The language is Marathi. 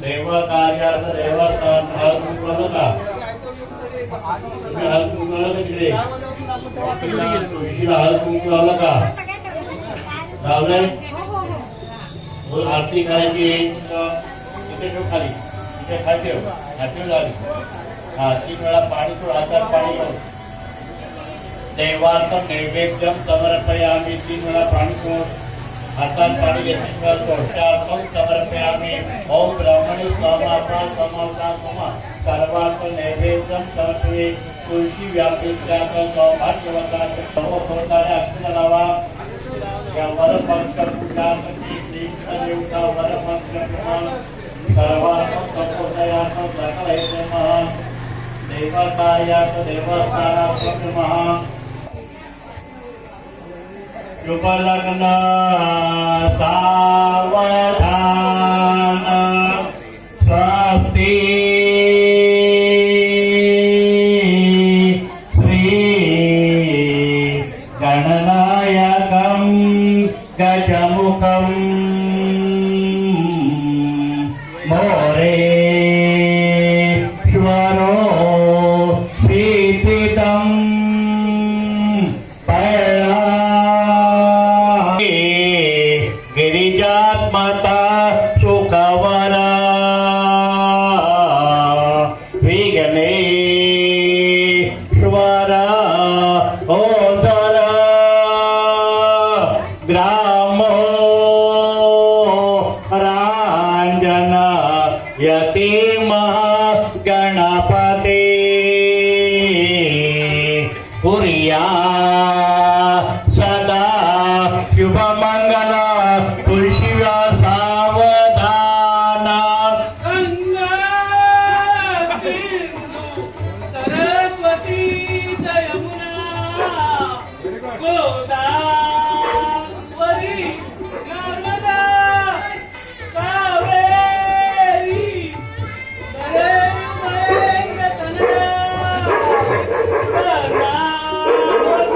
देवकार्यास देवस्थान हळकुंकवाला तुळशीला हळकुंकवाला का लावलंय आरती करायची इथे ठेव खाली इथे खाठेव झाली हा 3 वेळा पाणी सोड हातात पाणी देवार्थ नैवेद्यम समर्पयामी 3 वेळा पाणी सोड हातात पाणी घेतल्याशिवाय सोडच्यार्थम समर्पयामी ओम ब्रह्मणी स्वमाता समवता समा सर्वार्थ नैवेद्यम समर्पये तुळशी व्यापीत्यात सौभाग्यवताच समोपवताने अक्षर लावा या वरपंच पूजासाठी श्रीकृष्णदेवता वरपंच सर्वार्थ संपूर्णयात सकलैर्य महा देवकार्यात देवस्थानात महा शुभलग्न सावधान स्वस्ति श्री गणनायकं गजमुखं मोरेश्वरो सीतितं गिरिजात्मता